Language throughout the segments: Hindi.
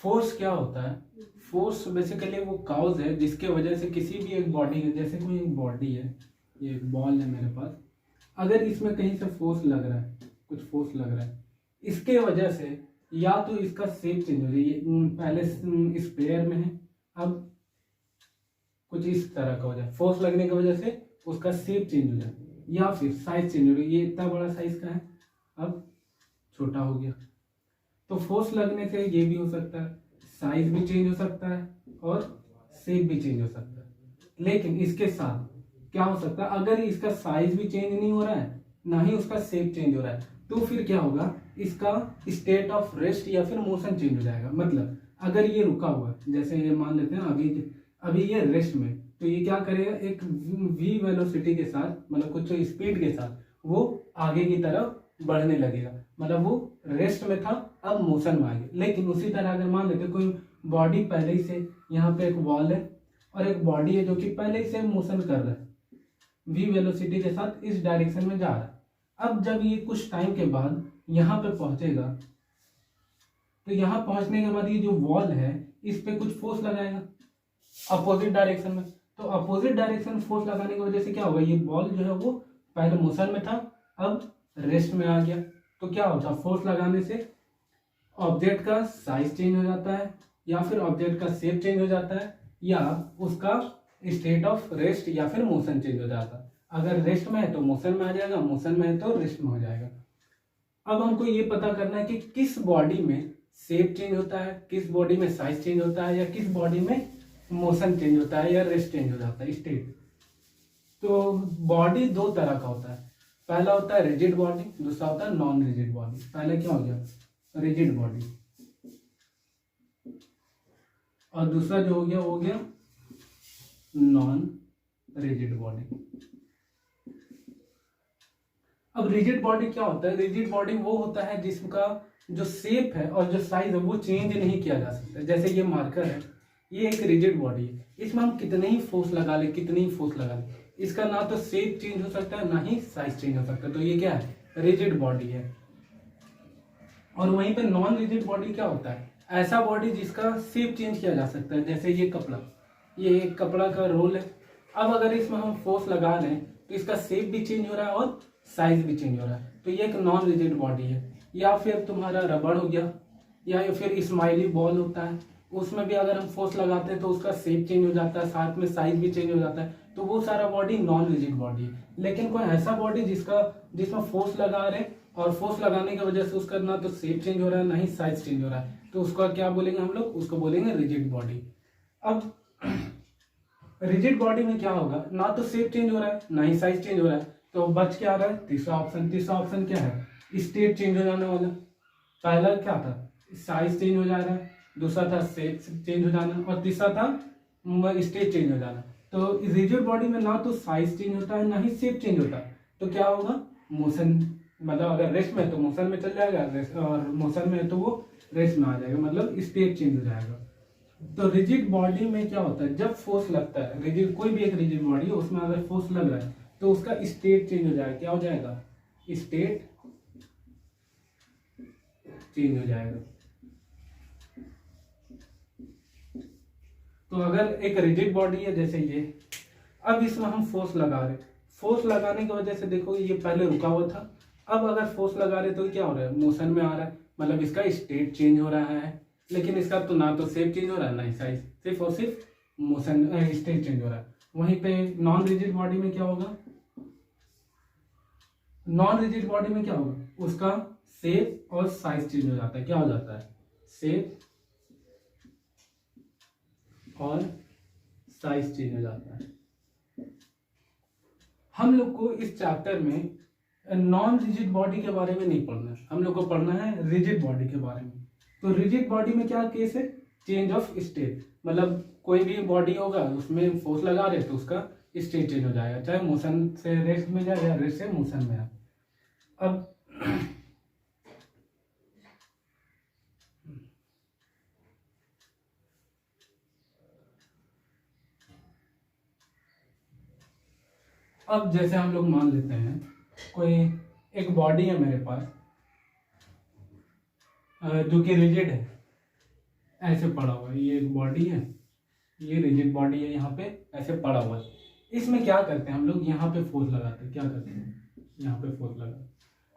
फोर्स क्या होता है? फोर्स बेसिकली वो काउज है जिसके वजह से किसी भी एक बॉडी है, जैसे कोई एक बॉडी है, ये एक बॉल है मेरे पास, अगर इसमें कहीं से फोर्स लग रहा है, कुछ फोर्स लग रहा है, इसके वजह से या तो इसका शेप चेंज हो जाए, ये पहले इस पेयर में है, अब कुछ इस तरह का हो जाए, फोर्स लगने की वजह से उसका शेप चेंज हो जाए, या फिर साइज चेंज हो जाए, ये इतना बड़ा साइज का है अब छोटा हो गया। तो फोर्स लगने से ये भी हो सकता है, साइज भी चेंज हो सकता है और शेप भी चेंज हो सकता है। लेकिन इसके साथ क्या हो सकता है, अगर इसका साइज भी चेंज नहीं हो रहा है ना ही उसका शेप चेंज हो रहा है, तो फिर क्या होगा, इसका स्टेट ऑफ रेस्ट या फिर मोशन चेंज हो जाएगा। मतलब अगर ये रुका हुआ है, जैसे ये मान लेते हैं अभी ये रेस्ट में, तो ये क्या करेगा, एक v वेलोसिटी के साथ, मतलब कुछ स्पीड के साथ वो आगे की तरफ बढ़ने लगेगा, मतलब वो रेस्ट में था अब मोशन में आ गया। लेकिन उसी तरह अगर मान लेते कोई बॉडी पहले ही से, यहाँ पे एक वॉल है और एक बॉडी है जो कि पहले ही से मोशन कर रहा है v वेलोसिटी के साथ, इस डायरेक्शन में जा रहा है। अब जब ये कुछ टाइम के बाद यहाँ पे पहुंचेगा, तो यहाँ पहुंचने के बाद ये जो वॉल है इस पे कुछ फोर्स लगाएगा अपोजिट डायरेक्शन में। तो अपोजिट डायरेक्शन में फोर्स लगाने की वजह से क्या होगा, ये बॉल जो है वो पहले मोशन में था अब रेस्ट में आ गया। तो क्या होता है, फोर्स लगाने से ऑब्जेक्ट का साइज चेंज हो जाता है, या फिर ऑब्जेक्ट का शेप चेंज हो जाता है, या उसका स्टेट ऑफ रेस्ट या फिर मोशन चेंज हो जाता है। अगर रेस्ट में है तो मोशन में आ जाएगा, मोशन में है तो रेस्ट में हो जाएगा। अब हमको ये पता करना है कि किस बॉडी में शेप चेंज होता है, किस बॉडी में साइज चेंज होता है, या किस बॉडी में मोशन चेंज होता है या रेस्ट चेंज हो जाता है, स्टेट। तो बॉडी दो तरह का होता है, पहला होता है रिजिड बॉडी, दूसरा होता है नॉन रिजिड बॉडी। पहले क्या हो गया, रिजिड बॉडी, और दूसरा जो हो गया नॉन रिजिड बॉडी। अब रिजिड बॉडी क्या होता है, रिजिड बॉडी वो होता है जिसका जो शेप है और जो साइज है वो चेंज नहीं किया जा सकता। जैसे ये मार्कर है, ये एक रिजिड बॉडी है, इसमें हम कितने ही फोर्स लगा ले, कितनी ही फोर्स लगा ले, इसका ना तो शेप चेंज हो सकता है ना ही साइज चेंज हो सकता है। तो ये क्या है, रिजिड बॉडी है। और वहीं पे नॉन रिजिड बॉडी क्या होता है, ऐसा बॉडी जिसका शेप चेंज किया जा सकता है। जैसे ये कपड़ा, ये एक कपड़ा का रोल है, अब अगर इसमें हम फोर्स लगा लें तो इसका शेप भी चेंज हो रहा है और साइज भी चेंज हो रहा है, तो ये एक नॉन रिजिड बॉडी है। या फिर तुम्हारा रबड़ हो गया, या फिर स्माइली बॉल होता है, उसमें भी अगर हम फोर्स लगाते हैं तो उसका शेप चेंज हो जाता है, साथ में साइज भी चेंज हो जाता है, तो वो सारा बॉडी नॉन रिजिड बॉडी है। लेकिन कोई ऐसा बॉडी जिसमें फोर्स लगा रहे और फोर्स लगाने की वजह से उसका ना तो शेप चेंज हो रहा है ना ही साइज चेंज हो रहा है, तो उसका क्या बोलेंगे हम लोग, उसको बोलेंगे रिजिड बॉडी। अब रिजिड बॉडी में क्या होगा, ना तो शेप चेंज हो रहा है ना ही साइज चेंज हो रहा है, तो बच क्या आ रहा है, तीसरा ऑप्शन। तीसरा ऑप्शन क्या है, स्टेट चेंज हो जाने वाला। पहला क्या था, साइज चेंज हो जा रहा है, दूसरा था शेप चेंज हो जाना, और तीसरा था स्टेट चेंज हो जाना। तो रिजिड बॉडी में ना तो साइज चेंज होता है ना ही शेप चेंज होता है, तो क्या होगा, मोशन, मतलब अगर रेस्ट में है तो मोशन में चल जाएगा, और मोशन में है तो वो रेस्ट में आ जाएगा, मतलब स्टेट चेंज हो जाएगा। तो रिजिड बॉडी में क्या होता है, जब फोर्स लगता है, रिजिड कोई भी एक रिजिड बॉडी है उसमें अगर फोर्स लग रहा है तो उसका स्टेट चेंज हो जाएगा। क्या हो जाएगा, स्टेट चेंज हो जाएगा। तो अगर एक रिजिड बॉडी है जैसे ये, अब इसमें हम फोर्स लगा रहे, फोर्स लगाने की वजह से देखो ये पहले रुका हुआ था, अब अगर फोर्स लगा रहे तो क्या हो रहा है, मोशन में आ रहा है, मतलब इसका स्टेट चेंज हो रहा है। लेकिन इसका तो ना तो शेप चेंज हो रहा है ना ही साइज, सिर्फ और सिर्फ मोशन स्टेट चेंज हो रहा है। वहीं पे नॉन रिजिड बॉडी में क्या होगा, नॉन रिजिड बॉडी में क्या होगा, उसका शेप और साइज चेंज हो जाता है। क्या हो जाता है, शेप और साइज चेंज हो जाता है। हम लोग को इस चैप्टर में नॉन रिजिड बॉडी के बारे में नहीं पढ़ना है, हम लोग को पढ़ना है रिजिड बॉडी के बारे में। तो रिजिड बॉडी में क्या केस है, चेंज ऑफ स्टेट, मतलब कोई भी बॉडी होगा उसमें फोर्स लगा रहे तो उसका स्टेट चेंज हो जाएगा, चाहे मोशन से रेस्ट में जाए या रेस्ट से मोशन में आए। अब जैसे हम लोग मान लेते हैं कोई एक बॉडी है मेरे पास जो कि रिजिड है, ऐसे पड़ा हुआ है, ये एक बॉडी है, ये रिजिड बॉडी है, यहाँ पे ऐसे पड़ा हुआ है। इसमें क्या करते हैं हम लोग, यहाँ पे फोर्स लगाते हैं, क्या करते हैं, यहाँ पे फोर्स लगाते हैं।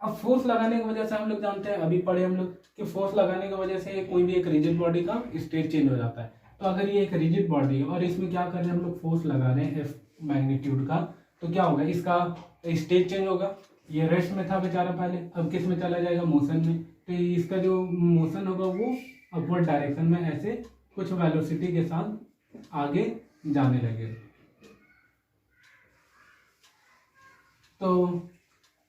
अब फोर्स लगाने की वजह से हम लोग जानते हैं, अभी पढ़े हम लोग कि फोर्स लगाने की वजह से कोई भी एक रिजिड बॉडी का स्टेट चेंज हो जाता है। तो अगर ये एक रिजिड बॉडी है और इसमें क्या कर रहे हैं हम लोग, फोर्स लगा रहे हैं एफ मैग्नीट्यूड का, तो क्या होगा, इसका स्टेट चेंज होगा। ये रेस्ट में था बेचारा पहले, अब किस में चला जाएगा, मोशन में। तो इसका जो मोशन होगा वो अपवर्ड डायरेक्शन में ऐसे कुछ वेलोसिटी के साथ आगे जाने लगेगा। तो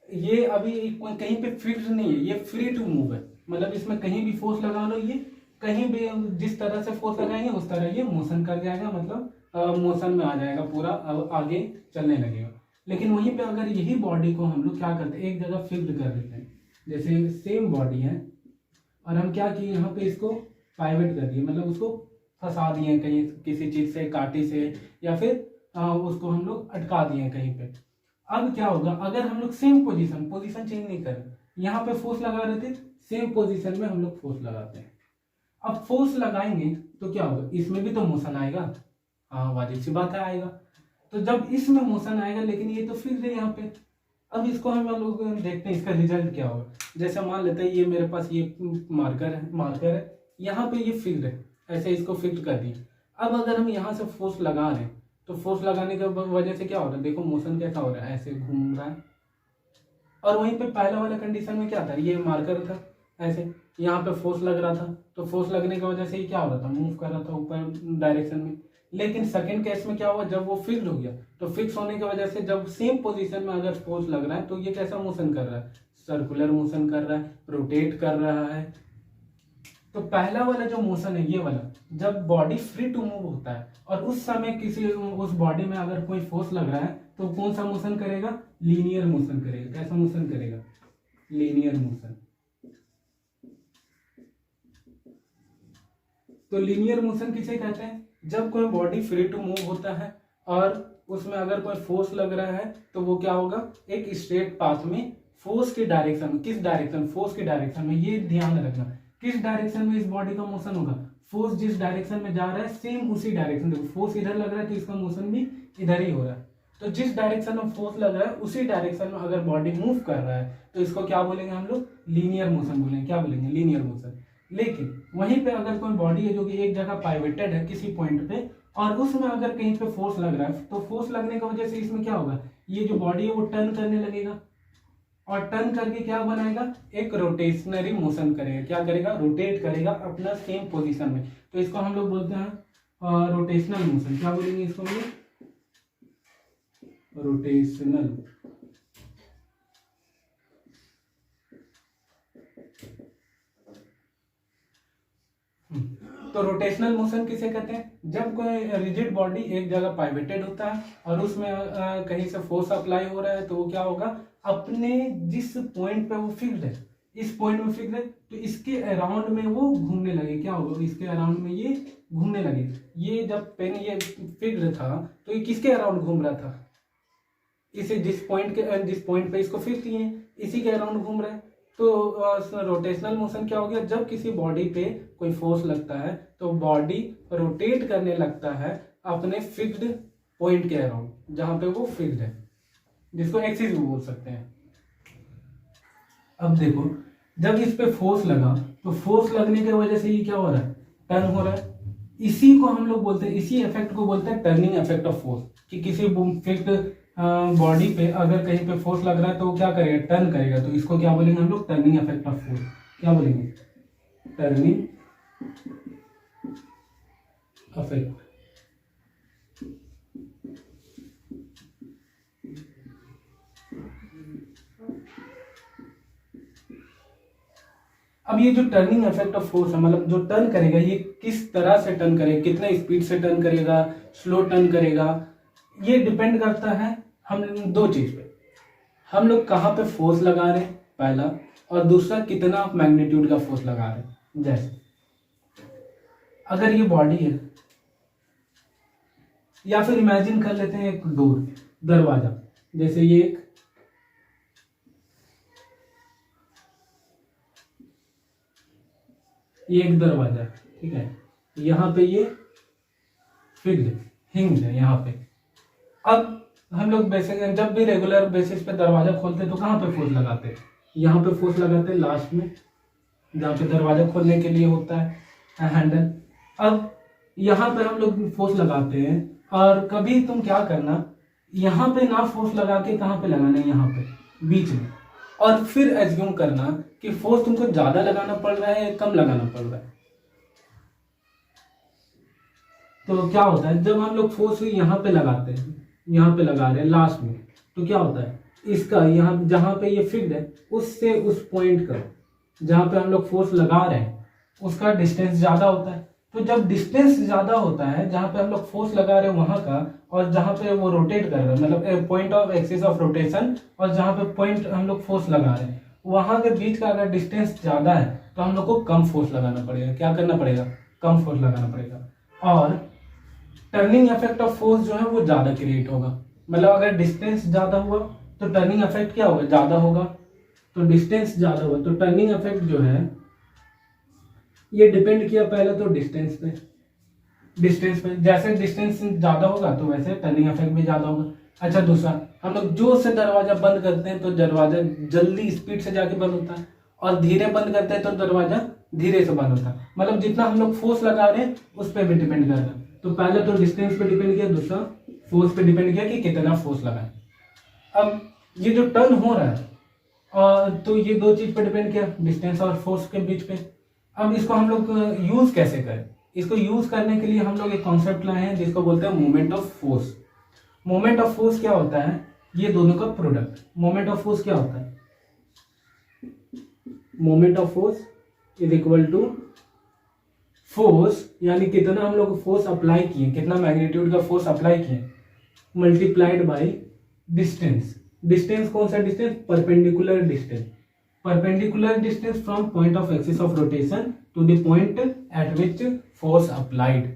ये अभी कहीं पे फिक्स नहीं है, ये फ्री टू मूव है, मतलब इसमें कहीं भी फोर्स लगा लो, ये कहीं भी जिस तरह से फोर्स लगाएंगे उस तरह ये मोशन कर जाएगा, मतलब मोशन में आ जाएगा पूरा, आगे चलने लगेगा। लेकिन वहीं पे अगर यही बॉडी को हम लोग क्या करते हैं, एक जगह फिक्स कर देते हैं, जैसे सेम बॉडी है और हम क्या किए, यहाँ पे इसको पाइवट कर दिए, मतलब उसको फंसा दिए कहीं किसी चीज से, कांटे से, या फिर उसको हम लोग अटका दिए कहीं पे। अब क्या होगा, अगर हम लोग सेम पोजीशन चेंज नहीं करें, यहाँ पे फोर्स लगा रहे थे, सेम पोजीशन में हम लोग फोर्स लगाते हैं। अब फोर्स लगाएंगे तो क्या होगा, इसमें भी तो मोशन आएगा, हाँ वाजिब सी बात है आएगा। तो जब इसमें मोशन आएगा, लेकिन ये तो फिक्स है यहाँ पे, अब इसको हम लोग देखते हैं इसका रिजल्ट क्या होगा। जैसे मान लेते हैं ये मेरे पास ये मार्कर है, यहाँ पे ये फिक्स है, ऐसे इसको फिक्स कर दिए। अब अगर हम यहाँ से फोर्स लगा रहे हैं, तो फोर्स लगाने की वजह से क्या हो रहा है, देखो मोशन कैसा हो रहा है, ऐसे घूम रहा है। और वहीं पे पहला वाला कंडीशन में क्या था, ये मार्कर था, ऐसे यहाँ पे फोर्स लग रहा था, तो फोर्स लगने की वजह से ये क्या हो रहा था, मूव कर रहा था ऊपर डायरेक्शन में। लेकिन सेकंड केस में क्या हुआ, जब वो फिक्स हो गया, तो फिक्स होने की वजह से जब सेम पोजीशन में अगर फोर्स लग रहा है, तो ये कैसा मोशन कर रहा है, सर्कुलर मोशन कर रहा है, रोटेट कर रहा है। तो पहला वाला जो मोशन है, ये वाला, जब बॉडी फ्री टू मूव होता है और उस समय किसी उस बॉडी में अगर कोई फोर्स लग रहा है, तो कौन सा मोशन करेगा, लीनियर मोशन करेगा। कैसा मोशन करेगा, लीनियर मोशन। तो लीनियर मोशन किसे कहते हैं, जब कोई बॉडी फ्री टू मूव होता है और उसमें अगर कोई फोर्स लग रहा है, तो वो क्या होगा, एक स्ट्रेट पाथ में फोर्स की डायरेक्शन में, किस डायरेक्शन, फोर्स की डायरेक्शन में, ये ध्यान रखना, किस डायरेक्शन में इस बॉडी का मोशन होगा, फोर्स जिस डायरेक्शन में जा रहा है सेम उसी डायरेक्शन, देखो फोर्स इधर लग रहा है तो इसका मोशन भी इधर ही हो रहा है। तो जिस डायरेक्शन में फोर्स लग रहा है उसी डायरेक्शन में अगर बॉडी मूव कर रहा है, तो इसको क्या बोलेंगे हम लोग, लीनियर मोशन बोलेंगे। क्या बोलेंगे, लीनियर मोशन। लेकिन वहीं पे अगर कोई बॉडी है जो कि एक जगह पाइवेटेड है किसी पॉइंट पे, और उसमें अगर कहीं पे फोर्स लग रहा है, तो फोर्स लगने की वजह से इसमें क्या होगा, ये जो बॉडी है वो टर्न करने लगेगा, और टर्न करके क्या बनाएगा, एक रोटेशनरी मोशन करेगा। क्या करेगा, रोटेट करेगा अपना सेम पोजीशन में। तो इसको हम लोग बोलते हैं रोटेशनल मोशन। क्या बोलेंगे इसको हम लोग, रोटेशनल। तो रोटेशनल मोशन किसे कहते हैं, जब कोई रिजिड बॉडी एक जगह पाइवेटेड होता है और उसमें कहीं से फोर्स अप्लाई हो रहा है, तो वो क्या होगा, अपने जिस पॉइंट पे वो फिक्स्ड है, इस पॉइंट में फिक्स्ड है, तो इसके अराउंड में वो घूमने लगे। क्या होगा, इसके अराउंड में ये घूमने लगे। ये जब पेन ये फिक्स्ड था, तो ये किसके अराउंड घूम रहा था, इसे जिस पॉइंट पे इसको फिक्स किए इसी के अराउंड घूम रहा है। तो रोटेशनल मोशन क्या हो गया, जब किसी बॉडी पे कोई फोर्स लगता है, तो बॉडी रोटेट करने लगता है अपने फिक्स्ड पॉइंट के अराउंड, जहां पे वो फिक्स्ड है, जिसको एक्सिस भी बोल सकते हैं। अब देखो, जब इस पे फोर्स लगा, तो फोर्स लगने की वजह से ये क्या हो रहा है, टर्न हो रहा है। इसी को हम लोग बोलते हैं, इसी इफेक्ट को बोलते हैं टर्निंग इफेक्ट ऑफ फोर्स, कि किसी फिक्स्ड बॉडी पे अगर कहीं पे फोर्स लग रहा है, तो वो क्या करेगा, टर्न करेगा। तो इसको क्या बोलेंगे हम लोग, टर्निंग इफेक्ट ऑफ फोर्स। क्या बोलेंगे, टर्निंग इफेक्ट। अब ये जो टर्निंग इफेक्ट ऑफ फोर्स है, मतलब जो टर्न करेगा, ये किस तरह से टर्न करेगा, कितने स्पीड से टर्न करेगा, स्लो टर्न करेगा, ये डिपेंड करता है हम दो चीज पे, हम लोग कहाँ पे फोर्स लगा रहे हैं पहला, और दूसरा कितना मैग्नीट्यूड का फोर्स लगा रहे हैं। जैसे अगर ये बॉडी है, या फिर इमेजिन कर लेते हैं एक डोर, दरवाजा, जैसे ये एक दरवाजा है, ठीक है। यहाँ पे ये फिक्स्ड हिंज है यहाँ पे। अब हम लोग बेसिक जब भी रेगुलर बेसिस पे दरवाजा खोलते हैं तो कहाँ पे फोर्स लगाते हैं? यहाँ पे फोर्स लगाते हैं लास्ट में, जहाँ पे दरवाजा खोलने के लिए होता है हैंडल। अब यहाँ पे हम लोग फोर्स लगाते हैं, और कभी तुम क्या करना, यहाँ पे ना फोर्स लगा के कहाँ पे लगाना है, यहाँ पे बीच में, और फिर एज्यूम करना कि फोर्स तुमको ज्यादा लगाना पड़ रहा है या कम लगाना पड़ रहा है। तो क्या होता है जब हम लोग फोर्स यहाँ पे लगाते हैं, यहाँ पे लगा रहे हैं लास्ट में, तो क्या होता है इसका यहाँ जहाँ पे ये फिक्स्ड है उससे उस पॉइंट का जहाँ पे हम लोग फोर्स लगा रहे हैं उसका डिस्टेंस ज्यादा होता है। तो जब डिस्टेंस ज्यादा होता है जहाँ पे हम लोग फोर्स लगा रहे हैं वहां का, और जहाँ पे वो रोटेट कर रहा है, मतलब point of axis of rotation, और जहाँ पे पॉइंट हम लोग फोर्स लगा रहे हैं वहां के बीच का अगर डिस्टेंस ज्यादा है तो हम लोग को कम फोर्स लगाना पड़ेगा। क्या करना पड़ेगा? कम फोर्स लगाना पड़ेगा। और टर्निंग इफेक्ट ऑफ फोर्स जो है वो ज्यादा क्रिएट होगा। मतलब अगर डिस्टेंस ज्यादा हुआ तो टर्निंग इफेक्ट क्या होगा? ज्यादा होगा। तो डिस्टेंस ज्यादा हुआ तो टर्निंग इफेक्ट जो है ये डिपेंड किया पहले तो डिस्टेंस पे। जैसे डिस्टेंस ज्यादा होगा तो वैसे टर्निंग इफेक्ट भी ज्यादा होगा। अच्छा, दूसरा, हम लोग जोर से दरवाजा बंद करते हैं तो दरवाजा जल्दी स्पीड से जाके बंद होता है, और धीरे बंद करते हैं तो दरवाजा धीरे से बंद होता है। मतलब जितना हम लोग फोर्स लगा रहे हैं उस पर भी डिपेंड कर रहा है। तो पहले तो डिस्टेंस पे डिपेंड किया, दूसरा फोर्स पे डिपेंड किया कि कितना फोर्स लगा है। अब ये जो टर्न हो रहा है और तो ये दो चीज पे डिपेंड किया, डिस्टेंस और फोर्स के बीच पे। अब इसको हम लोग यूज कैसे करें? इसको यूज करने के लिए हम लोग एक कॉन्सेप्ट लाए हैं जिसको बोलते हैं moment of force. Moment of force क्या होता है? ये दोनों का प्रोडक्ट। मोमेंट ऑफ फोर्स क्या होता है? Moment of force is equal to force, यानी कितना हम लोग फोर्स अप्लाई किए, कितना मैग्नीट्यूड का फोर्स अप्लाई किए, मल्टीप्लाइड बाय डिस्टेंस। डिस्टेंस कौन सा distance? Perpendicular distance. Perpendicular distance from point of axis of rotation to the point at which force applied.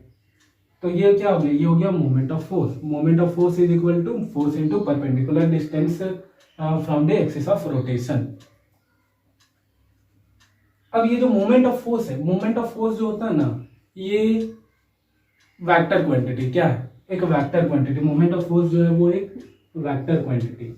तो ये क्या हो गया? ये हो गया moment of force. Moment of force is equal to force into perpendicular distance from the axis of rotation. अब ये जो मोमेंट ऑफ फोर्स है, मोमेंट ऑफ फोर्स जो होता है ना, ये वेक्टर क्वांटिटी। क्या है? एक vector quantity. Moment of force जो है वो एक वेक्टर क्वांटिटी।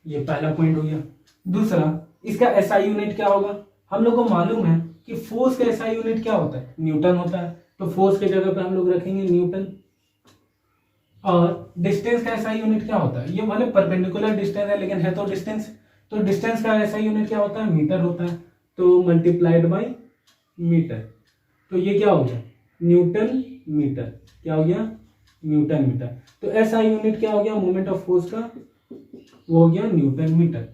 ये पहला पॉइंट हो गया। दूसरा, इसका एसआई यूनिट क्या होगा? हम लोग को मालूम है कि फोर्स का एसआई यूनिट क्या होता है? न्यूटन होता है। तो फोर्स की जगह पे हम लोग रखेंगे न्यूटन। और डिस्टेंस का एसआई यूनिट क्या होता है? ये भले परपेंडिकुलर डिस्टेंस है लेकिन है तो डिस्टेंस। तो डिस्टेंस का एसआई यूनिट क्या होता है? मीटर होता है। तो मल्टीप्लाइड बाय मीटर। तो ये क्या हो गया? Newton metre. क्या हो गया? Newton metre. तो एसआई यूनिट क्या हो गया मोमेंट ऑफ फोर्स का? वो हो गया न्यूटन मीटर।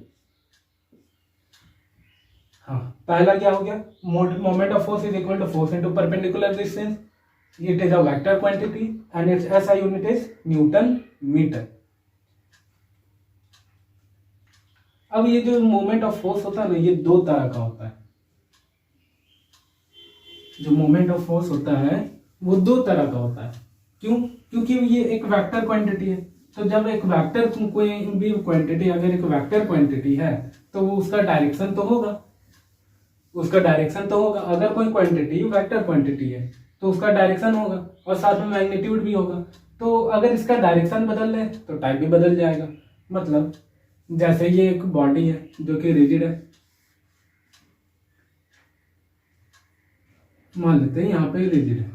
हाँ, पहला क्या हो गया? Moment of force is equal to force into perpendicular distance. It is a vector quantity and its SI unit is newton metre. अब ये जो मोमेंट ऑफ फोर्स होता है ना, ये दो तरह का होता है। जो मोमेंट ऑफ फोर्स होता है वो दो तरह का होता है। क्यों? क्योंकि ये एक वेक्टर क्वांटिटी है। तो जब एक वेक्टर कोई भी क्वांटिटी अगर एक वेक्टर क्वांटिटी है तो वो उसका डायरेक्शन तो होगा। अगर कोई क्वांटिटी वेक्टर क्वांटिटी है तो उसका डायरेक्शन होगा और साथ में मैग्नीट्यूड भी होगा। तो अगर इसका डायरेक्शन बदल ले तो टाइप भी बदल जाएगा। मतलब जैसे ये एक बॉडी है जो कि रिजिड है, मान लेते हैं यहाँ पे रिजिड है,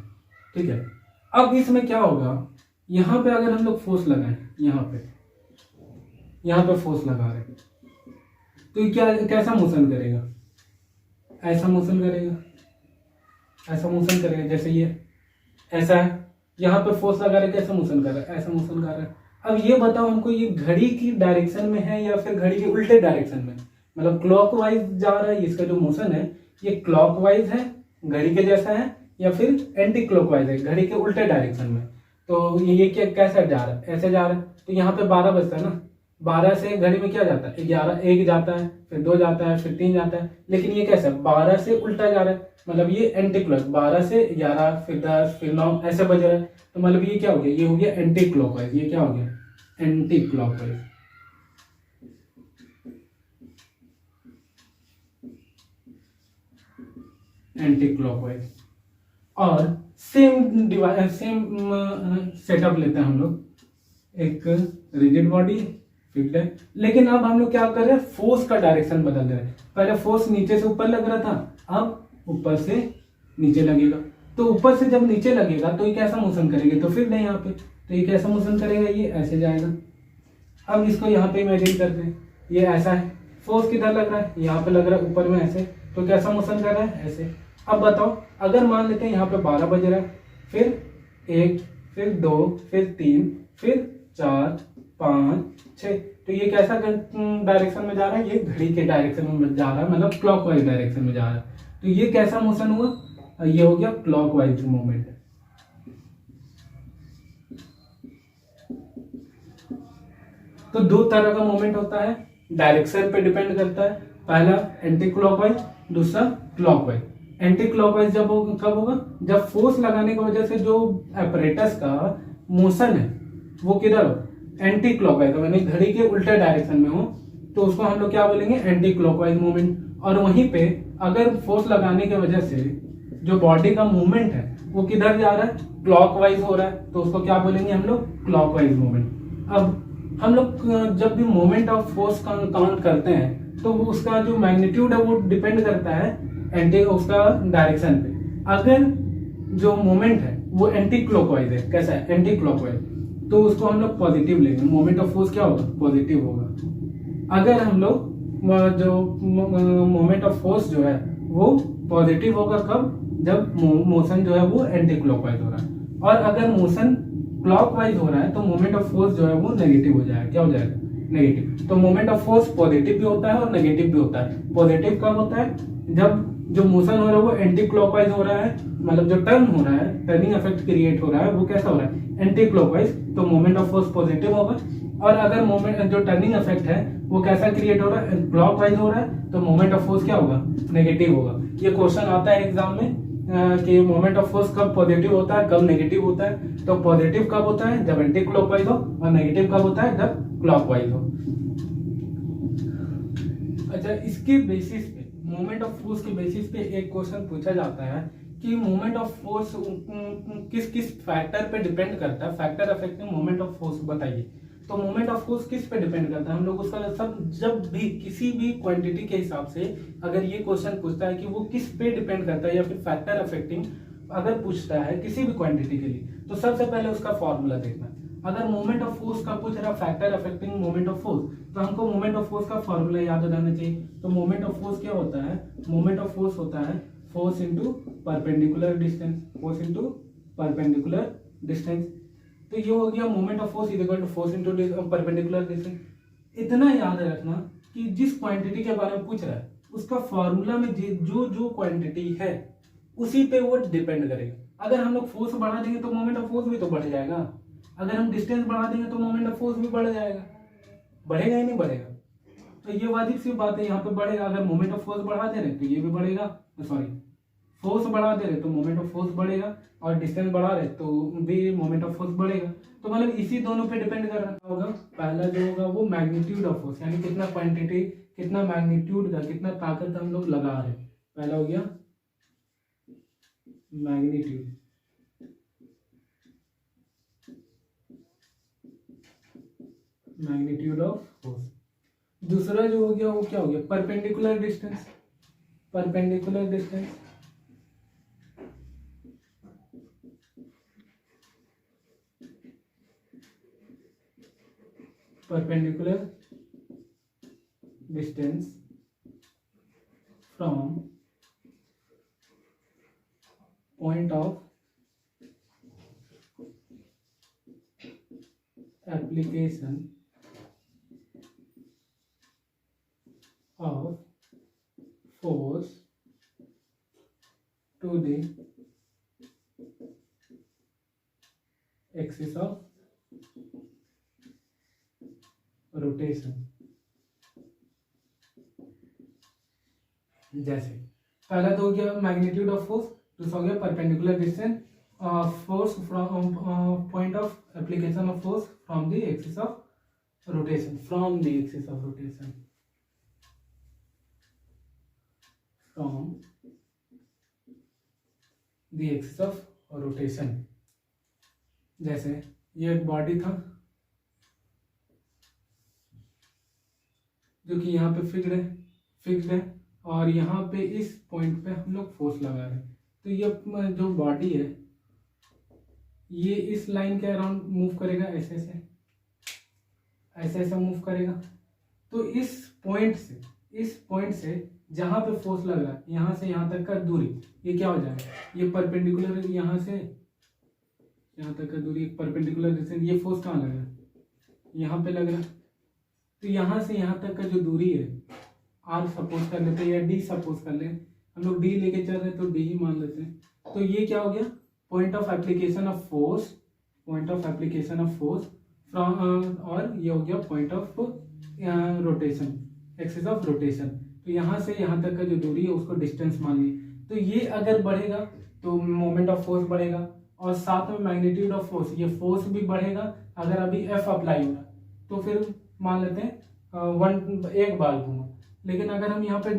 ठीक है। अब इसमें क्या होगा? यहाँ पे अगर हम लोग फोर्स लगाएं, यहाँ पे फोर्स लगा रहे हैं तो ये क्या कैसा मोशन करेगा? ऐसा मोशन करेगा। जैसे ये ऐसा है, यहाँ पे फोर्स लगा रहे, कैसा मोशन कर रहा है? ऐसा मोशन कर रहा है। अब ये बताओ हमको, ये घड़ी की डायरेक्शन में है या फिर घड़ी के उल्टे डायरेक्शन में? मतलब क्लॉकवाइज जा रहा है, इसका जो मोशन है ये क्लॉकवाइज है, घड़ी के जैसा है, या फिर एंटी क्लॉकवाइज है, घड़ी के उल्टे डायरेक्शन में। तो ये क्या कैसा जा रहा है? ऐसे जा रहा है। तो यहाँ पे 12 बजता है ना, 12 से घड़ी में क्या जाता है? 11, 1 जाता है, फिर 2 जाता है, फिर 3 जाता है। लेकिन ये कैसा है? 12 से उल्टा जा रहा है। मतलब ये एंटी क्लॉक, 12 से 11, फिर 10, फिर 9 ऐसे बज रहा है। तो मतलब ये क्या हो गया? ये हो गया एंटी क्लॉकवाइज। ये क्या हो गया? Anti clockwise. Anti clockwise. और सेम सेटअप लेते हैं हम लोग, एक रिजिड बॉडी फिक्स्ड है, लेकिन अब हम लोग क्या कर रहे हैं, फोर्स का डायरेक्शन बदल रहे हैं। पहले फोर्स नीचे से ऊपर लग रहा था, अब ऊपर से नीचे लगेगा। तो ऊपर से जब नीचे लगेगा तो ये कैसा मोशन करेगा, तो फिर नहीं यहाँ पे, तो ये कैसा मोशन करेगा, ये ऐसे जाएगा। अब इसको यहाँ पे इमेजिन करते हैं, ये ऐसा है, फोर्स किधर लग रहा है, यहाँ पे लग रहा है ऊपर में ऐसे, तो कैसा मोशन कर रहा है, ऐसे। अब बताओ, अगर मान लेते हैं यहाँ पे 12 बज रहा है, फिर 1, फिर 2, फिर 3, फिर 4, 5, 6, तो ये कैसा डायरेक्शन में जा रहा है, ये घड़ी के डायरेक्शन में जा रहा है, मतलब क्लॉकवाइज डायरेक्शन में जा रहा है। तो ये कैसा मोशन हुआ, ये हो गया क्लॉकवाइज मूवमेंट। तो दो तरह का मूवमेंट होता है, डायरेक्शन पे डिपेंड करता है, पहला एंटी क्लॉकवाइज, दूसरा क्लॉकवाइज। एंटी क्लॉकवाइज जब कब होगा, जब फोर्स लगाने की वजह से जो apparatus का मोशन है वो किधर हो, एंटी क्लॉकवाइज, यानी घड़ी के उल्टे डायरेक्शन में हो, तो उसको हम लोग क्या बोलेंगे, एंटी क्लॉकवाइज मूवमेंट। और वहीं पे अगर फोर्स लगाने की वजह से जो बॉडी का मूवमेंट है वो किधर जा रहा है, क्लॉकवाइज हो रहा है, तो उसको क्या बोलेंगे हम लोग, क्लॉकवाइज मूवमेंट। अब हम लोग जब भी मोमेंट ऑफ फोर्स का काउंट करते हैं तो उसका जो मैग्नीट्यूड है वो डिपेंड करता है एंटी उसका डायरेक्शन पे। अगर जो मोमेंट है वो एंटी क्लॉकवाइज है, कैसा है, एंटी क्लॉकवाइज, तो उसको हम लोग पॉजिटिव लेंगे, मोमेंट ऑफ फोर्स क्या होगा, पॉजिटिव होगा। अगर हम लोग जो मोमेंट ऑफ फोर्स जो है वो पॉजिटिव होगा कब, जब मोशन जो है वो एंटी क्लॉकवाइज हो रहा है। और अगर मोशन क्लॉकवाइज हो रहा है तो मोमेंट ऑफ फोर्स जो है वो नेगेटिव हो जाएगा, क्या हो जाएगा, नेगेटिव। तो मोमेंट ऑफ फोर्स पॉजिटिव भी होता है और नेगेटिव भी होता है। पॉजिटिव कब होता है, जब जो मोशन हो रहा है वो एंटी क्लॉकवाइज हो रहा है, मतलब जो टर्न हो रहा है, टर्निंग इफेक्ट क्रिएट हो रहा है, वो कैसा हो रहा है, एंटी क्लॉकवाइज, तो मोमेंट ऑफ फोर्स पॉजिटिव होगा। और अगर मोमेंट जो टर्निंग इफेक्ट है वो कैसा क्रिएट हो रहा है, क्लॉकवाइज हो रहा है, तो मोमेंट ऑफ फोर्स क्या होगा, नेगेटिव होगा। ये क्वेश्चन आता है एग्जाम में कि मोमेंट ऑफ फोर्स कब पॉजिटिव होता है, कब नेगेटिव होता है। तो पॉजिटिव कब होता है, जब एंटी क्लॉकवाइज हो, और नेगेटिव कब होता है, जब क्लॉकवाइज हो। अच्छा, इसके बेसिस पे, मोमेंट ऑफ फोर्स के बेसिस पे एक क्वेश्चन पूछा जाता है कि मोमेंट ऑफ फोर्स किस किस फैक्टर पे डिपेंड करता है, factor affecting moment of force बताइए। तो मोमेंट ऑफ फोर्स किस पे डिपेंड करता है, हम लोग उसका सब, जब भी किसी भी क्वांटिटी के हिसाब से अगर ये क्वेश्चन पूछता है कि वो किस पे डिपेंड करता है, या फिर फैक्टर अफेक्टिंग अगर पूछता है किसी भी क्वांटिटी के लिए, तो सबसे पहले उसका फॉर्मूला देखना। अगर मोमेंट ऑफ फोर्स का पूछ रहा factor affecting moment of force, तो हमको मोमेंट ऑफ फोर्स का फॉर्मूला याद हो जाना चाहिए। तो मोमेंट ऑफ फोर्स क्या होता है, मोमेंट ऑफ फोर्स होता है force into perpendicular distance, force into perpendicular distance. तो ये हो गया moment of force equal to force into perpendicular distance. इतना याद रखना कि जिस क्वांटिटी के बारे में पूछ रहा है उसका फॉर्मूला में जो जो क्वांटिटी है उसी पे वो डिपेंड करेगा। अगर हम लोग फोर्स बढ़ा देंगे तो मोमेंट ऑफ फोर्स भी तो बढ़ जाएगा, अगर हम डिस्टेंस बढ़ा देंगे तो मोमेंट ऑफ फोर्स भी बढ़ जाएगा, बढ़ेगा ही नहीं बढ़ेगा। तो ये वाजिब सी बात है, यहाँ पे बढ़ेगा। अगर मोमेंट ऑफ फोर्स बढ़ा दे रहे तो ये भी बढ़ेगा, सॉरी फोर्स बढ़ा दे रहे तो मोमेंट ऑफ फोर्स बढ़ेगा, और डिस्टेंस बढ़ा रहे तो भी मोमेंट ऑफ फोर्स बढ़ेगा। तो मतलब इसी दोनों पे डिपेंड कर रहा होगा। पहला जो होगा वो मैग्नीट्यूड ऑफ फोर्स, यानी कितना क्वांटिटी, कितना मैग्नीट्यूड का, कितना ताकत हम लोग लगा रहे हैं। पहला हो गया मैग्नीट्यूड, मैग्नीट्यूड ऑफ फोर्स। दूसरा जो हो गया वो क्या हो गया, perpendicular distance, perpendicular distance. perpendicular distance from point of application of force to the axis of rotation. जैसे पहला तो हो गया मैग्नीट्यूड ऑफ फोर्स, दूसरा हो गया perpendicular distance force from point of application of force from the axis of rotation, from the axis of rotation, from the axis of rotation. जैसे ये एक बॉडी था जो कि यहाँ पे फिक्स्ड है और यहाँ पे इस पॉइंट पे हम लोग फोर्स लगा रहे हैं। तो ये जो बॉडी है ये इस लाइन के अराउंड मूव करेगा, ऐसे ऐसे मूव करेगा। तो इस पॉइंट से जहां पे फोर्स लग रहा है यहाँ से यहाँ तक का दूरी ये क्या हो जाएगा, ये परपेंडिकुलर, यहाँ से यहाँ तक का दूरी एक परपेंडिकुलर डिस्टेंस। ये फोर्स कहाँ लग रहा है, यहाँ पे लग रहा है। तो यहाँ से यहाँ तक का जो दूरी है आर सपोज कर लेते हैं या डी सपोज कर ले, हम लोग डी लेके चल रहे हैं तो डी ही मान लेते हैं। तो ये क्या हो गया, point of application of force from, और ये हो गया point of rotation, axis of rotation. तो यहाँ से यहाँ तक का जो दूरी है उसको डिस्टेंस मान ली। तो ये अगर बढ़ेगा तो मोमेंट ऑफ फोर्स बढ़ेगा और साथ में मैग्नीट्यूड ऑफ फोर्स, ये फोर्स भी बढ़ेगा। अगर अभी एफ अप्लाई हो रहा तो फिर मान लेते हैं एक बार घूमा, लेकिन अगर हम यहाँ पे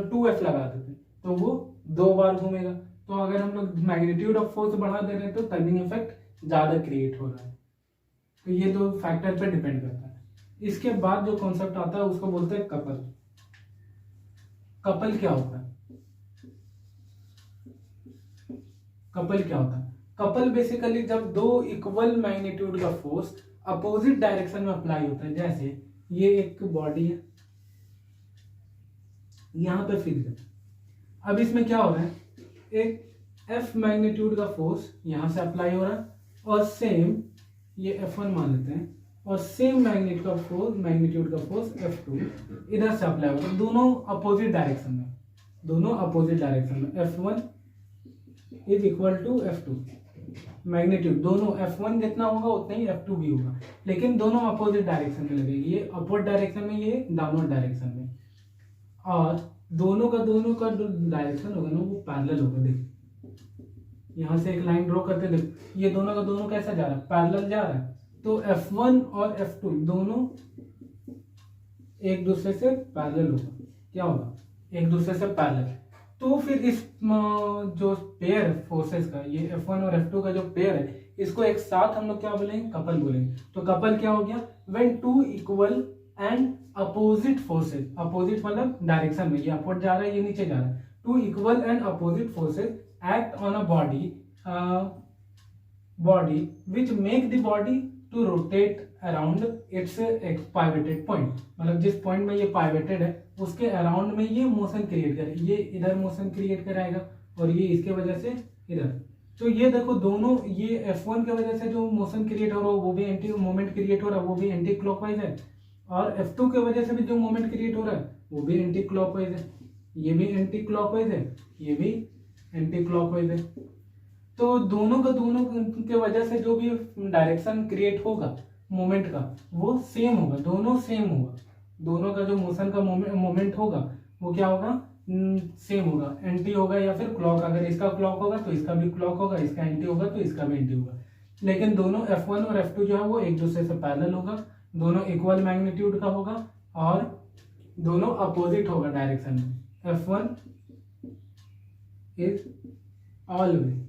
2F लगा देते तो वो 2 बार घूमेगा। तो अगर हम लोग मैग्नीट्यूड ऑफ फोर्स बढ़ा दे रहे हैं तो टर्निंग इफेक्ट ज्यादा क्रिएट हो रहा है। तो ये दो फैक्टर पे डिपेंड करता है। इसके बाद जो कॉन्सेप्ट आता है उसको बोलते हैं कपल। कपल क्या होता है, कपल बेसिकली जब दो इक्वल मैग्नीट्यूड का फोर्स अपोजिट डायरेक्शन में अप्लाई होता है। जैसे ये एक बॉडी है यहां पे फिक्स है, अब इसमें क्या हो रहा है, एक F मैग्नीट्यूड का फोर्स यहां से अप्लाई हो रहा है और सेम ये F1 मान लेते हैं और सेम मैग्नीट्यूड का फोर्स F2 इधर से अप्लाई होता है। दोनों अपोजिट डायरेक्शन में, F1 is equal to F2। Magnitude दोनों F1 जितना होगा उतना ही F2 भी होगा, लेकिन दोनों अपोजिट डायरेक्शन में लगेगी। ये अपवर्ड डायरेक्शन में, ये डाउनवर्ड डायरेक्शन में। और दोनों का जो डायरेक्शन होगा ना वो पैरेलल होगा। देख यहां से एक लाइन ड्रॉ करते, देख ये दोनों का दोनों कैसा जा रहा है, पैरेलल जा रहा है। तो F1 और F2 दोनों एक दूसरे से पैरेलल होगा। क्या होगा, एक दूसरे से पैरेलल। तो फिर इस जो पेयर फोर्सेस का, ये F1 और F2 का जो पेयर है, इसको एक साथ हम लोग क्या बोलेंगे, कपल बोलेंगे। तो कपल क्या हो गया, when two equal and opposite forces, opposite मतलब डायरेक्शन में, ये अपवर्ड जा रहा है ये नीचे जा रहा है। Two equal and opposite forces act on a body which make the body to rotate around its pivoted point. मतलब जिस पॉइंट में ये पाइवेटेड है उसके अराउंड में ये मोशन क्रिएट करे, ये इधर मोशन क्रिएट कराएगा और ये इसके वजह से इधर। तो ये देखो दोनों, ये F1 की वजह से जो मोशन क्रिएट हो रहा है वो भी एंटी मोमेंट क्रिएट हो रहा है, वो भी एंटी क्लॉकवाइज है। और F2 की वजह से भी जो मोमेंट क्रिएट हो रहा है वो भी एंटी क्लॉकवाइज है, ये भी एंटी क्लॉकवाइज है, ये भी एंटी क्लॉकवाइज है। तो दोनों के वजह से जो भी डायरेक्शन क्रिएट होगा मोमेंट का वो सेम होगा, दोनों सेम होगा। दोनों का जो मोशन का मोमेंट होगा वो क्या होगा, सेम होगा, एंटी होगा या फिर क्लॉक। अगर इसका क्लॉक होगा तो इसका भी क्लॉक होगा, इसका एंटी होगा तो इसका भी एंटी होगा। लेकिन दोनों F1 और F2 जो है वो एक दूसरे से पैरेलल होगा, दोनों इक्वल मैग्नीट्यूड का होगा और दोनों अपोजिट होगा डायरेक्शन में। F1 is always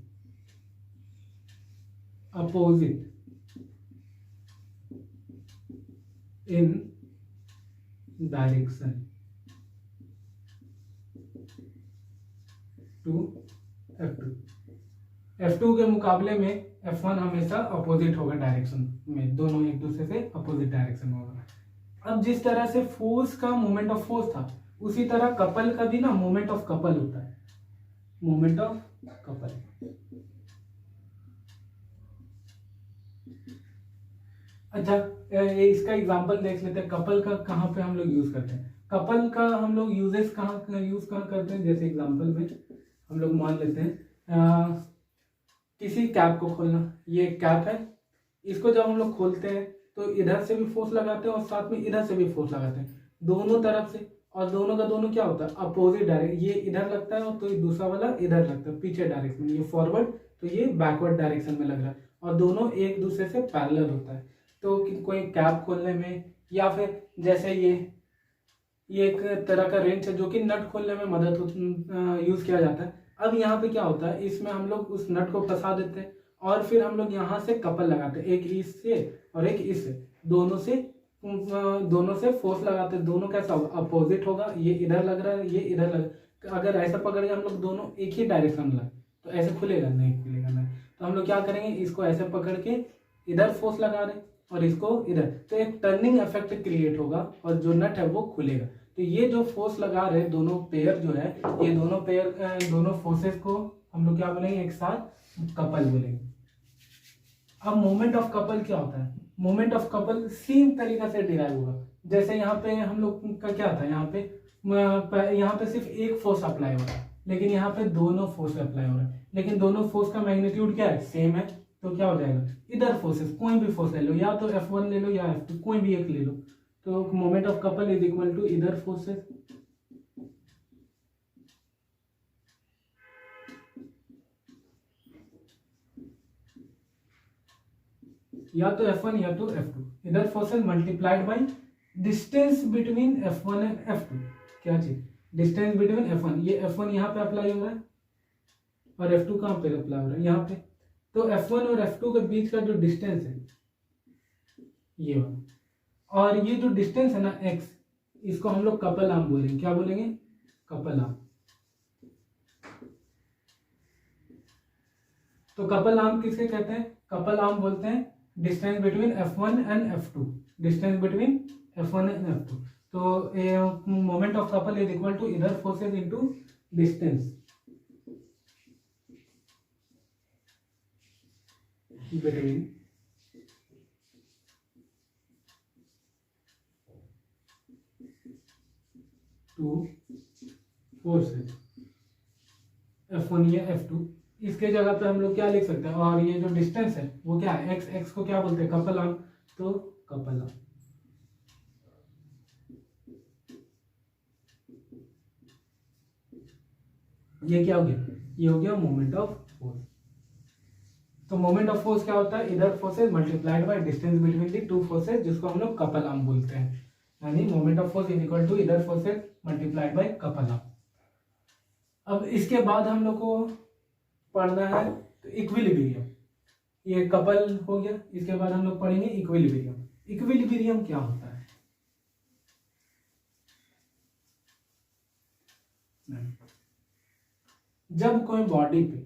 opposite in direction to F2। F2 के मुकाबले में F1 हमेशा अपोजिट होगा डायरेक्शन में, दोनों एक दूसरे से अपोजिट डायरेक्शन में होगा। अब जिस तरह से फोर्स का मोमेंट ऑफ फोर्स था उसी तरह कपल का भी ना मोमेंट ऑफ कपल होता है, मोमेंट ऑफ कपल। अच्छा इसका एग्जांपल देख लेते हैं, कपल का कहाँ पे हम लोग यूज करते हैं। कपल का हम लोग यूज कहाँ करते हैं, जैसे एग्जांपल में हम लोग मान लेते हैं किसी कैप को खोलना। ये कैप है, इसको जब हम लोग खोलते हैं तो इधर से भी फोर्स लगाते हैं और साथ में इधर से भी फोर्स लगाते हैं, दोनों तरफ से। और दोनों का दोनों क्या होता है, अपोजिट डायरेक्शन। ये इधर लगता है तो दूसरा वाला इधर लगता है, पीछे डायरेक्शन। ये फॉरवर्ड तो ये बैकवर्ड डायरेक्शन में लग रहा है और दोनों एक दूसरे से पैरेलल होता है। तो कोई कैप खोलने में या फिर जैसे ये एक तरह का रेंच है जो कि नट खोलने में मदद यूज किया जाता है। अब यहाँ पे क्या होता है, इसमें हम लोग उस नट को फंसा देते हैं और फिर हम लोग यहाँ से कपल लगाते हैं, एक इससे और एक इससे, दोनों से फोर्स लगाते हैं। दोनों कैसा होगा, अपोजिट होगा, ये इधर लग रहा है, ये इधर लग, अगर ऐसा पकड़ के हम लोग दोनों एक ही डायरेक्शन में लगाए तो ऐसे खुलेगा नहीं, खुलेगा नहीं। तो हम लोग क्या करेंगे, इसको ऐसे पकड़ के इधर फोर्स लगा रहे और इसको इधर, तो एक टर्निंग इफेक्ट क्रिएट होगा और जो नट है वो खुलेगा। तो ये जो फोर्स लगा रहे दोनों पेयर जो है, ये दोनों पेयर दोनों फोर्सेस को हम लोग क्या बोलेंगे, एक साथ कपल बोलेंगे। अब मोमेंट ऑफ कपल क्या होता है, मोमेंट ऑफ कपल सेम तरीका से डिराइव होगा। जैसे यहाँ पे हम लोग का क्या था, यहाँ पे सिर्फ एक फोर्स अप्लाई हो रहा है, लेकिन यहाँ पे दोनों फोर्स अप्लाई हो रहा है, लेकिन दोनों फोर्स का मैग्नीट्यूड क्या है, सेम है। तो क्या हो जाएगा, इधर फोर्सेस कोई भी फोर्स ले लो, या तो F1 ले लो या F2, कोई भी एक ले लो, तो moment of couple is equal to इधर फोर्सेस या तो F1 या तो F2, इधर forces multiplied by distance between F1 and F2। क्या चीज, डिस्टेंस बिटवीन F1, ये F1 यहाँ पे अप्लाई हो रहा है और F2 कहाँ पे अप्लाई हो रहा है, यहाँ पे। तो F1 और F2 के बीच का जो डिस्टेंस है ये वाला, और ये जो डिस्टेंस है ना x, इसको हम लोग कपल आर्म बोलेंगे। क्या बोलेंगे, कपल आर्म। तो कपल आर्म किसके कहते हैं, कपल आर्म बोलते हैं distance between F1 and F2, distance between F1 and F2। तो moment of couple is equal to इधर forces into distance between two forces F1 या F2। इसके जगह पे हम लोग क्या लिख सकते हैं, और ये जो डिस्टेंस है वो क्या है, x को क्या बोलते हैं, कपल आर्म। तो कपल आर्म, ये क्या हो गया, ये हो गया मोमेंट ऑफ फोर्स। तो मोमेंट ऑफ फोर्स क्या होता है, either forces multiplied by distance between the two forces, जिसको हम लोग कपल आर्म बोलते हैं। यानी moment of force is equal to इधर forces multiplied by couple arm. अब इसके बाद हम लोग को पढ़ना है तो इक्विलिब्रियम, ये कपल हो गया। इसके बाद हम लोग पढ़ेंगे इक्विलिब्रियम। इक्विलिब्रियम क्या होता है, जब कोई बॉडी पे,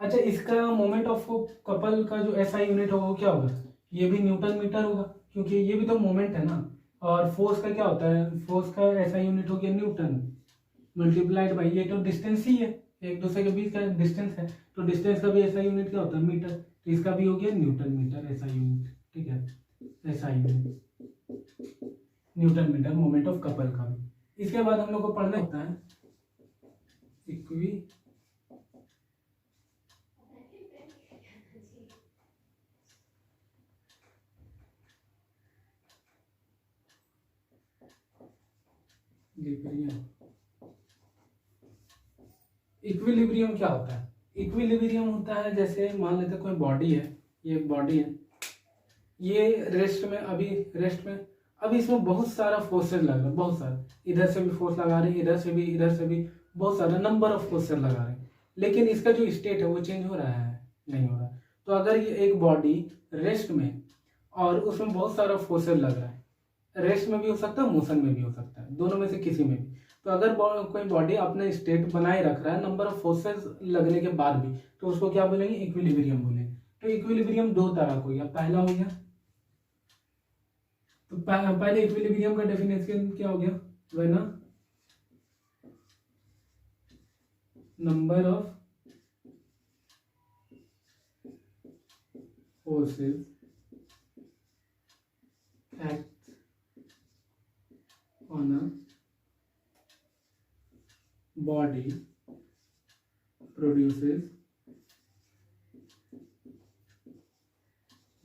अच्छा इसका मोमेंट ऑफ कपल का जो SI यूनिट होगा वो क्या होगा, ये भी न्यूटन मीटर होगा, क्योंकि ये भी तो मोमेंट है ना। और फोर्स का क्या होता है, फोर्स का SI यूनिट हो गया न्यूटन, मल्टीप्लाइड बाई, ये तो डिस्टेंस ही है, एक दूसरे के बीच का डिस्टेंस है, तो डिस्टेंस का भी SI यूनिट क्या होता है, मीटर। तो इसका भी हो गया न्यूटन मीटर SI यूनिट, ठीक है, SI unit newton metre moment of couple का भी। इसके बाद हम लोग को पढ़ना होता है इक्विलिब्रियम। इक्विलिब्रियम क्या होता है, इक्विलिब्रियम होता है जैसे मान लेते कोई बॉडी है, ये एक बॉडी है, ये रेस्ट में, अभी इसमें बहुत सारा फोर्सेस लग रहा है, बहुत सारा, इधर से भी फोर्स लगा रहे हैं, इधर से भी बहुत सारा नंबर ऑफ फोर्सेस लगा रहे हैं, लेकिन इसका जो स्टेट है वो चेंज हो रहा है, नहीं हो रहा। तो अगर ये एक बॉडी रेस्ट में और उसमें बहुत सारा फोर्सेस लग रहा है, रेस्ट में भी हो सकता है, मोशन में भी हो सकता है, दोनों में से किसी में भी। तो अगर कोई बॉडी अपने स्टेट बनाए रख रहा है नंबर ऑफ फोर्सेस लगने के बाद भी, तो उसको क्या बोलेंगे, इक्विलिब्रियम बोलेंगे। तो इक्विलिब्रियम दो तरह का हो गया, पहला हो गया, तो पहले इक्विलिब्रियम का डेफिनेशन क्या हो गया, when number of forces act on a body produces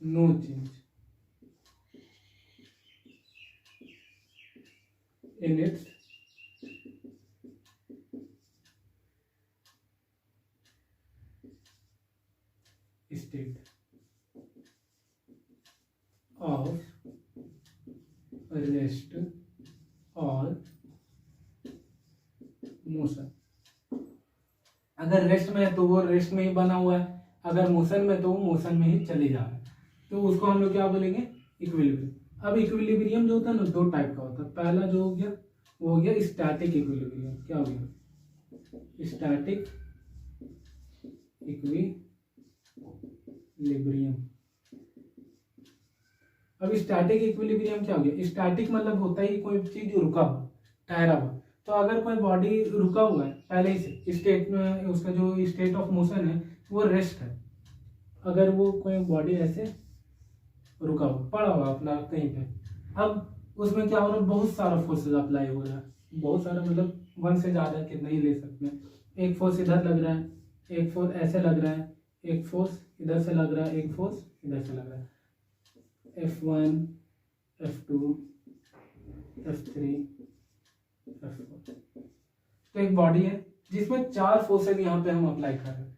no change in its state of rest or motion. अगर रेस्ट में है तो वो रेस्ट में ही बना हुआ है, अगर मोशन में तो वो मोशन में ही चले जा रहा है, तो उसको हम लोग क्या बोलेंगे, इक्विलिब्रियम। अब इक्विलिब्रियम जो होता है ना, दो टाइप का होता है। पहला जो हो गया वो हो गया स्टैटिक इक्विलिब्रियम। क्या हो गया, स्टैटिक इक्विलिब्रियम। अब स्टैटिक इक्विलिब्रियम क्या हो गया, स्टैटिक मतलब होता है कोई चीज रुका हुआ, ठहरा हुआ। तो अगर कोई बॉडी रुका हुआ है पहले ही से, स्टेट में उसका जो स्टेट ऑफ मोशन है वो रेस्ट है। अगर वो कोई बॉडी ऐसे रुका हुआ पड़ा हुआ अपना कहीं पे, अब उसमें क्या हो रहा है, बहुत सारा फोर्सेस अप्लाई हो रहा है, बहुत सारा मतलब वन से ज्यादा कितना ही ले सकते हैं। एक फोर्स इधर लग रहा है, एक फोर्स ऐसे लग रहा है, एक फोर्स इधर से लग रहा है, एक फोर्स इधर से लग रहा है। F1, F2, F3, F4। तो एक बॉडी है जिसमें 4 फोर्सेज यहाँ पे हम अप्लाई कर रहे हैं,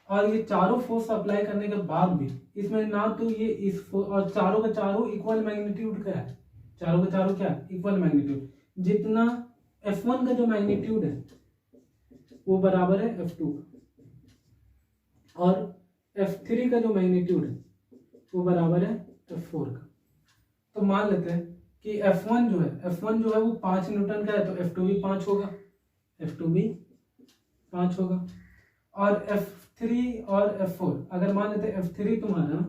और ये चारों फोर्स अप्लाई करने के बाद भी इसमें ना तो ये इस और चारों का चारों इक्वल मैग्नीट्यूड का है, चारों का चारों क्या इक्वल मैग्नीट्यूड। जितना F1 का जो मैग्नीट्यूड है वो बराबर है F2 और F3 का जो मैग्नीट्यूड है वो बराबर है F4 का। तो मान लेते हैं कि F1 जो है वो 5 न्यूटन का है, तो F2 भी 5 होगा, F2 भी 5 होगा। और F3 और F4 अगर मान लेते हैं F3 तुम्हारा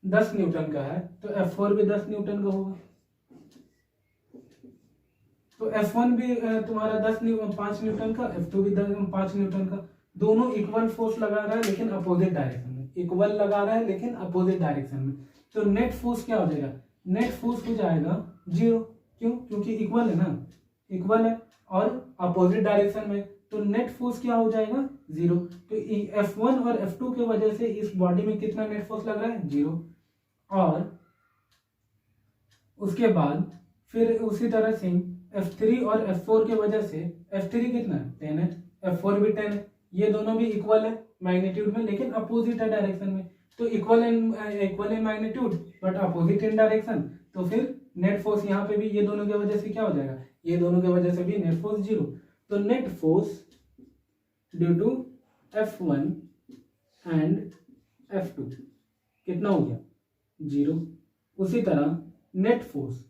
10 न्यूटन का है तो F4 भी 10 न्यूटन का होगा। तो F1 भी तुम्हारा 5 न्यूटन का, F2 भी 5 न्यूटन का। दोनों इक्वल फोर्स लगा रहा है लेकिन अपोजिट डायरेक्शन में, इक्वल लगा रहा है लेकिन अपोजिट डायरेक्शन में। तो नेट फोर्स क्या हो जाएगा, नेट फोर्स हो जाएगा 0। क्यों, क्योंकि इक्वल है ना, इक्वल है और अपोजिट डायरेक्शन में, तो नेट फोर्स क्या हो जाएगा 0। तो F1 और F2 की वजह से इस बॉडी में कितना नेट फोर्स लग रहा है 0। और उसके बाद फिर उसी तरह से F3 और F4 की वजह से F3 कितना है 10 है, F4 भी 10 है। ये दोनों भी इक्वल है मैग्नीट्यूड में लेकिन अपोजिट है डायरेक्शन में। तो equal in magnitude but opposite in direction, तो फिर नेट फोर्स यहाँ पे भी ये दोनों की वजह से क्या हो जाएगा, ये दोनों की वजह से भी नेट फोर्स 0। तो net force due to F1 and F2 कितना हो गया 0। उसी तरह net force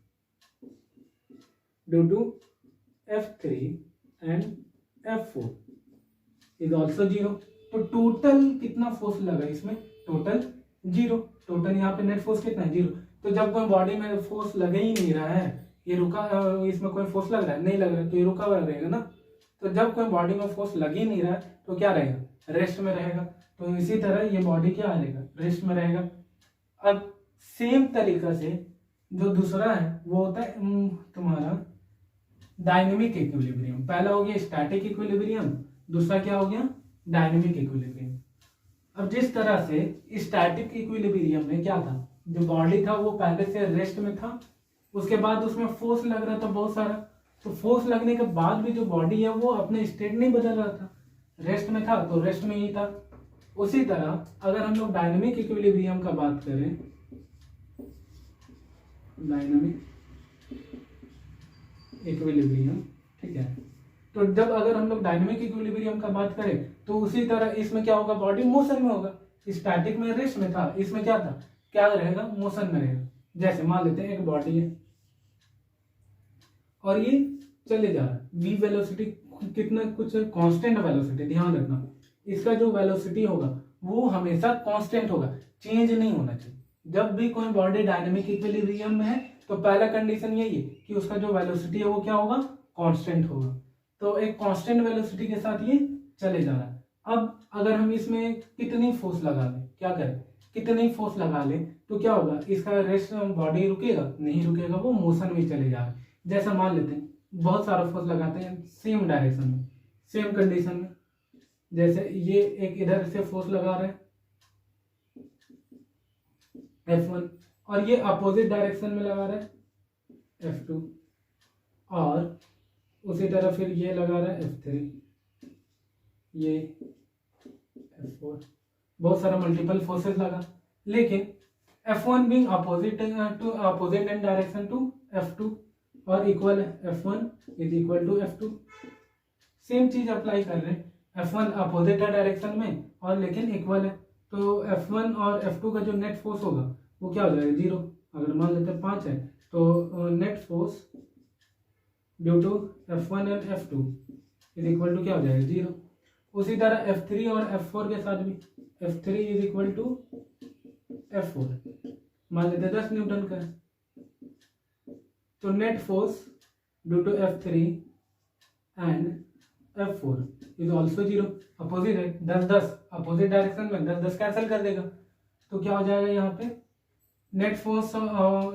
due to F3 and F4 is also 0। तो टोटल कितना फोर्स लगा इसमें, टोटल 0। टोटल यहाँ पे नेट फोर्स कितना है 0। तो जब कोई बॉडी में फोर्स लगे ही नहीं रहा है, ये रुका, इसमें कोई फोर्स लग रहा है नहीं लग रहा है, तो ये रुका हुआ रहेगा ना। तो जब कोई बॉडी में फोर्स लग ही नहीं रहा है तो क्या रहेगा, रेस्ट में रहेगा। तो इसी तरह ये बॉडी क्या रहेगा, रेस्ट में रहेगा। अब सेम तरीका से जो दूसरा है वो होता है तुम्हारा डायनेमिक इक्विलिब्रियम। पहला हो गया स्टैटिक इक्विलिब्रियम, दूसरा क्या हो गया डायनेमिक इक्विलिब्रियम। अब जिस तरह से स्टैटिक इक्विलिब्रियम में क्या था, जो बॉडी था वो पहले से रेस्ट में था, उसके बाद उसमें फोर्स लग रहा था बहुत सारा। तो फोर्स लगने के बाद भी जो बॉडी है वो अपने स्टेट नहीं बदल रहा था, रेस्ट में था तो रेस्ट में ही था। उसी तरह अगर हम लोग डायनेमिक इक्विलिब्रियम का बात करें, डायनेमिक इक्विलिब्रियम, ठीक है, तो जब अगर हम लोग डायनेमिक इक्विलिब्रियम का बात करें तो उसी तरह इसमें क्या होगा, बॉडी मोशन में होगा। स्टैटिक में रेस्ट में था, इसमें क्या था, क्या रहेगा, मोशन में रहेगा। जैसे मान लेते हैं एक बॉडी है और ये चले जा रहा है, v वेलोसिटी कितना, कुछ कांस्टेंट वेलोसिटी, ध्यान रखना इसका जो वेलोसिटी होगा वो हमेशा कांस्टेंट होगा, चेंज नहीं होना चाहिए। जब भी कोई बॉडी डायनेमिक इक्विलिब्रियम में है तो पहला कंडीशन यही है कि उसका जो वेलोसिटी है वो क्या होगा, कांस्टेंट होगा। तो एक कांस्टेंट वेलोसिटी के साथ ये चले जा रहा है। अब अगर हम इसमें कितनी फोर्स लगा लें, क्या करें, कितनी फोर्स लगा लें तो क्या होगा, इसका रेस्ट बॉडी रुकेगा नहीं रुकेगा, वो मोशन में चले जा रहा है। जैसा मान लेते हैं बहुत सारा फोर्स लगाते हैं सेम डायरेक्शन में, सेम कंडीशन में, जैसे ये एक इधर से फोर्स लगा रहे हैं F1 और ये अपोजिट डायरेक्शन में लगा रहा है F2 और उसी तरह फिर ये लगा रहा है F3, ये F4, बहुत सारा मल्टीपल फोर्सेस लगा। लेकिन F1 being opposite in direction to F2 और equal F1 is equal to F2, same चीज अप्लाई कर रहे हैं। F1 अपोजिट है डायरेक्शन में और लेकिन इक्वल है, तो F1 और F2 का जो नेट फोर्स होगा वो क्या हो जाएगा, 0। अगर मान लेते हैं 5 है तो net force due to F1 and F2 is equal to क्या हो जाएगा, 0। उसी तरह F3 और F4 के साथ भी F3 is equal to F4 मान लेते हैं 10 न्यूटन का है, तो net force due to F3 and F4 is also 0। Opposite है, 10-10 अपोजिट डायरेक्शन में 10-10 कैंसिल कर देगा, तो क्या हो जाएगा यहाँ पे नेट फोर्स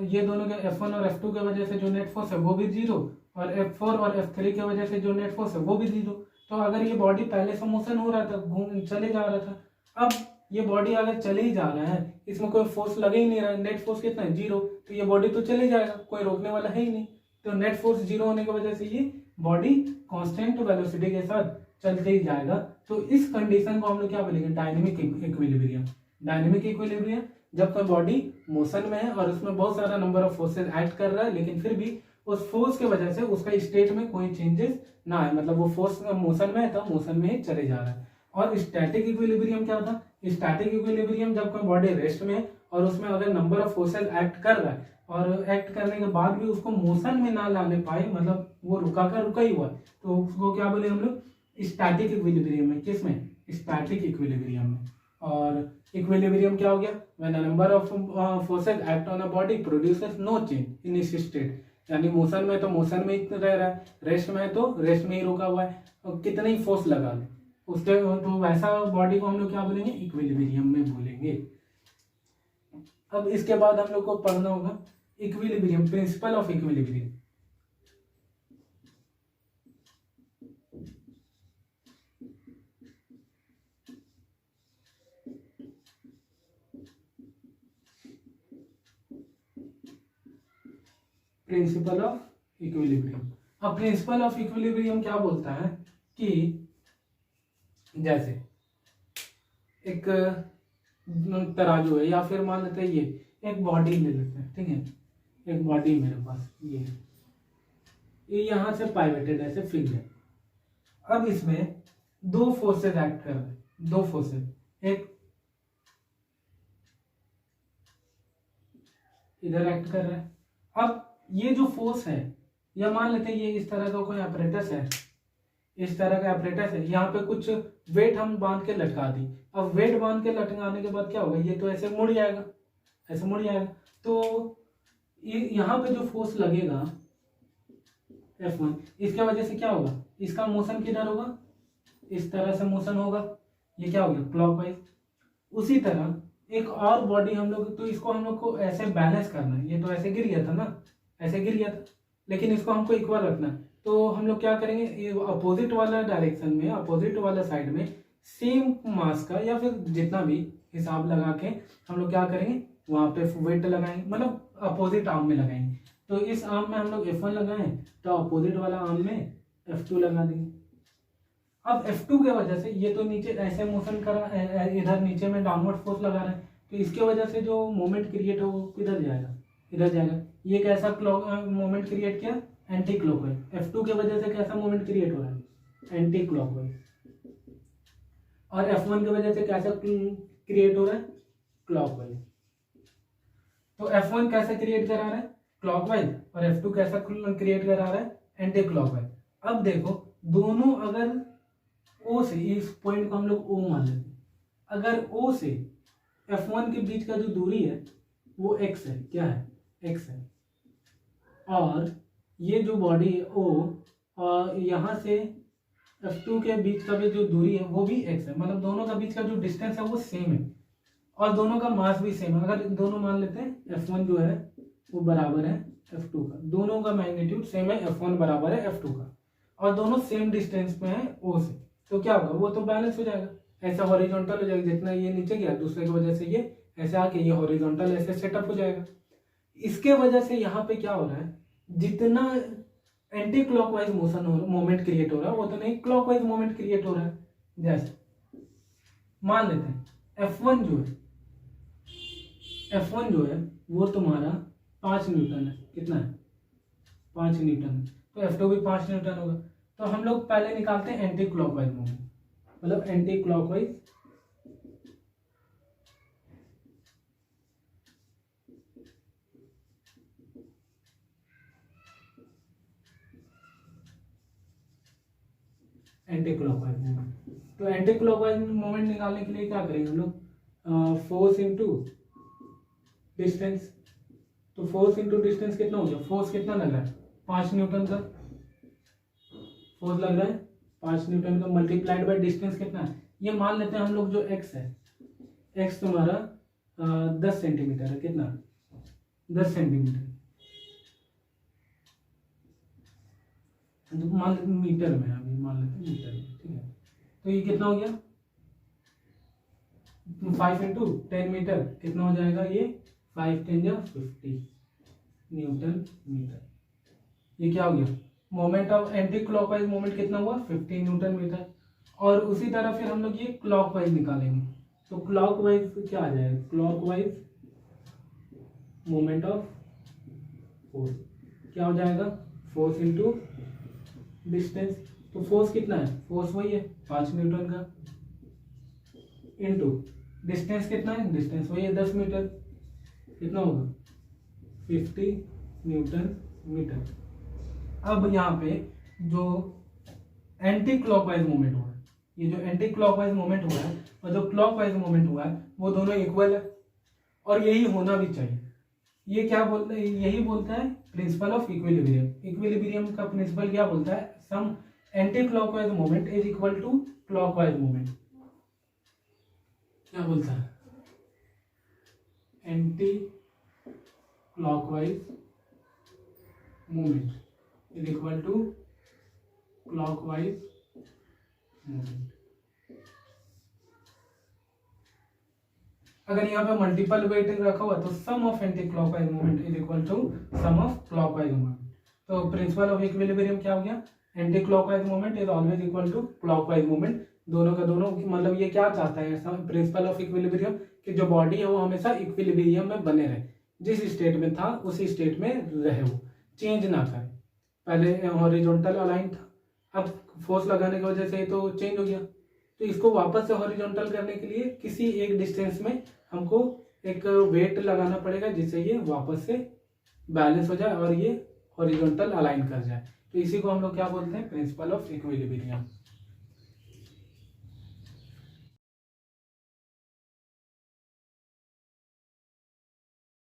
ये दोनों के F1 और F2 की वजह से जो नेट फोर्स है वो भी 0 और F4 और F3 की वजह से जो नेट फोर्स है वो भी 0। तो अगर ये बॉडी पहले से मोशन हो रहा था, घूम चले जा रहा था, अब ये बॉडी अगर चले ही जा रहा है, इसमें कोई फोर्स लगे ही नहीं रहा है, नेट फोर्स कितना है, 0, तो ये बॉडी तो चले जाएगा, कोई रोकने वाला है ही नहीं। तो नेट फोर्स 0 होने की वजह से ये बॉडी कांस्टेंट वेलोसिटी के साथ चलते ही जाएगा। तो इस कंडीशन को हम लोग क्या बोलेंगे, डायनेमिक इक्विलिब्रियम। डायनेमिक इक्विलिब्रियम जब कोई बॉडी मोशन में है और उसमें बहुत सारा नंबर ऑफ फोर्सेस एक्ट कर रहा है, लेकिन फिर भी उस फोर्स के वजह से उसका स्टेट में कोई चेंजेस ना है, मतलब वो फोर्स मोशन में है तो मोशन में ही चले जा रहा है। और स्टैटिक इक्विलिब्रियम क्या होता है, स्टैटिक इक्विलिब्रियम जब कोई बॉडी रेस्ट में है और उसमें अगर नंबर ऑफ फोर्सेस एक्ट कर रहा है और एक्ट करने के बाद भी उसको मोशन में ना लाने पाए, मतलब वो रुका ही हुआ है, तो उसको क्या बोले हम लोग, स्टैटिक इक्विलिब्रियम में। किसमें, स्टैटिक इक्विलिब्रियम में। और इक्विलिब्रियम क्या हो गया, when a number of forces act on a body produces no change in its state, यानी मोशन में तो मोशन में ही रह रहा है, रेस्ट में है तो रेस्ट में ही रुका हुआ है, और कितने ही फोर्स लगा ले उसके, तो वैसा बॉडी को हम लोग क्या बोलेंगे, इक्विलिब्रियम में बोलेंगे। अब इसके बाद हम लोग को पढ़ना होगा equilibrium, principal of equilibrium. Principal of equilibrium. अब प्रिंसिपल ऑफ इक्विलिब्रियम क्या बोलता है कि जैसे एक तराजू है, या फिर मान लेते हैं ये एक बॉडी ले लेते हैं, ठीक है, एक बॉडी मेरे पास ये यहां से पाइवेटेड ऐसे फिक्स्ड है। अब इसमें दो फोर्सेस एक्ट कर रहे हैं, दो फोर्सेस, एक इधर एक्ट कर रहा है। अब ये जो फोर्स है, या मान लेते हैं ये इस तरह का कोई apparatus है, इस तरह का apparatus है, यहाँ पे कुछ वेट हम बांध के लटका दी। अब वेट बांध के लटकाने के बाद क्या होगा, ये तो ऐसे मुड़ जाएगा, ऐसे मुड़ जाएगा, तो यहाँ पे जो फोर्स लगेगा F1, इसके वजह से क्या होगा, इसका मोशन किधर होगा, इस तरह से मोशन होगा, ये क्या हो गया, क्लॉकवाइज। उसी तरह एक और बॉडी हम लोग, तो इसको हम लोग को ऐसे बैलेंस करना है, ये तो ऐसे गिर गया था ना, ऐसे गिर गया था, लेकिन इसको हमको इक्वल रखना है। तो हम लोग क्या करेंगे, ये अपोजिट वाला डायरेक्शन में, अपोजिट वाला साइड में सेम मास का या फिर जितना भी हिसाब लगा के हम लोग क्या करेंगे, वहां पे वेट लगाएंगे, मतलब अपोजिट आर्म में लगाएंगे। तो इस आर्म में हम लोग F1 लगाएं तो अपोजिट वाला आर्म में F2 लगा देंगे। अब F2 के वजह से ये तो नीचे ऐसे मोशन करा, इधर नीचे में डाउनवर्ड फोर्स लगा रहा है, तो इसके वजह से जो मोमेंट क्रिएट हो वो किधर जाएगा, इधर जाएगा। ये कैसा मोमेंट क्रिएट किया, एंटी क्लॉकवाइज। F2 के वजह से कैसा मोमेंट क्रिएट हो रहा है, एंटी क्लॉकवाइज। और F1 की वजह से कैसा क्रिएट हो रहा है, क्लॉकवाइज। तो F1 कैसे क्रिएट करा रहा है, क्लॉकवाइज, और F2 कैसा क्रिएट करा रहा है, एंटी क्लॉकवाइज। अब देखो दोनों, अगर O से, इस पॉइंट को हम लोग O मान लेते हैं, अगर O से F1 के बीच का जो दूरी है वो x है, क्या है, x है, और ये जो बॉडी है O, और यहाँ से F2 के बीच का भी जो दूरी है वो भी x है, मतलब दोनों का बीच का जो डिस्टेंस है वो सेम है, और दोनों का मास भी सेम है। अगर दोनों मान लेते हैं F1 जो है वो बराबर है F2 का, दोनों का मैग्नीट्यूड सेम है, F1 बराबर है F2 का, और दोनों सेम डिस्टेंस पे है O से, तो क्या होगा, वो तो बैलेंस हो जाएगा, ऐसा हॉरिजॉन्टल हो जाएगा, जितना ये नीचे गया दूसरे की वजह से ये ऐसे आके ये हॉरिजॉन्टल ऐसे सेटअप हो जाएगा। इसके वजह से यहाँ पे क्या हो रहा है, जितना एंटी क्लॉकवाइज मोमेंट क्रिएट हो रहा है वो तो नहीं क्लॉकवाइज मोमेंट क्रिएट हो रहा है। जैसे मान लेते हैं F1 जो है वो तुम्हारा 5 न्यूटन है, कितना है, 5 न्यूटन है, तो F2 भी 5 न्यूटन होगा। तो हम लोग पहले निकालते हैं एंटी क्लॉकवाइज मोमेंट, मतलब anti clockwise anti clockwise movement. तो एंटी क्लॉकवाइज मूवमेंट निकालने के लिए क्या करेंगे हम लोग, फोर्स इनटू डिस्टेंस। तो फोर्स इनटू डिस्टेंस कितना हो गया, फोर्स कितना लग रहा है 5 न्यूटन का फोर्स लग रहा है, 5 न्यूटन का मल्टीप्लाइड बाय डिस्टेंस कितना है, ये मान लेते हैं हम लोग जो x है, x तुम्हारा 10 सेंटीमीटर है, कितना 10 सेंटीमीटर, मान मीटर में, अभी मान लेते हैं मीटर में, ठीक है। तो ये कितना हो गया 5 इंटू 10 मीटर, कितना हो जाएगा ये 5 10 या 50 न्यूटन मीटर। ये क्या हो गया, moment of anti clockwise moment कितना हुआ 50 न्यूटन मीटर। और उसी तरह फिर हम लोग ये क्लॉकवाइज निकालेंगे। तो क्लॉकवाइज क्या आ जाएगा, क्लॉकवाइज मोमेंट ऑफ फोर्स क्या हो जाएगा, फोर्स इनटू डिस्टेंस। तो फोर्स कितना है, फोर्स वही है 5 न्यूटन का, इनटू डिस्टेंस कितना है, डिस्टेंस वही है 10 मीटर, कितना होगा 50 न्यूटन मीटर। अब यहाँ पे जो एंटी क्लॉकवाइज मूवमेंट हुआ है, ये जो एंटी क्लॉकवाइज मूवमेंट हुआ है और जो क्लॉकवाइज मूवमेंट हुआ है वो दोनों इक्वल है, और यही होना भी चाहिए। ये क्या बोलता है, यही बोलता है प्रिंसिपल ऑफ इक्विलिब्रियम। इक्विलिब्रियम का प्रिंसिपल क्या बोलता है, sum anticlockwise movement is equal to clockwise movement. क्या बोलता है, anticlockwise movement is equal to clockwise movement. अगर यहाँ पे मल्टीपल वेट रखा हुआ तो sum of anticlockwise movement is equal to sum of clockwise movement. तो प्रिंसिपल ऑफ इक्विलिब्रियम क्या हो गया, anticlockwise movement is always equal to clockwise movement. दोनों का दोनों, मतलब ये क्या चाहता है प्रिंसिपल ऑफ इक्विलिब्रियम, कि जो बॉडी है वो हमेशा इक्विलिब्रियम में बने रहे, जिस स्टेट में था उसी स्टेट में रहे, वो चेंज ना करे। पहले हॉरिजॉन्टल अलाइन था, अब फोर्स लगाने की वजह से तो चेंज हो गया, तो इसको वापस से हॉरिजॉन्टल करने के लिए किसी एक डिस्टेंस में हमको एक वेट लगाना पड़ेगा, जिससे ये वापस से बैलेंस हो जाए और ये हॉरिजॉन्टल अलाइन कर जाए। तो इसी को हम लोग क्या बोलते हैं, प्रिंसिपल ऑफ इक्विलिब्रियम।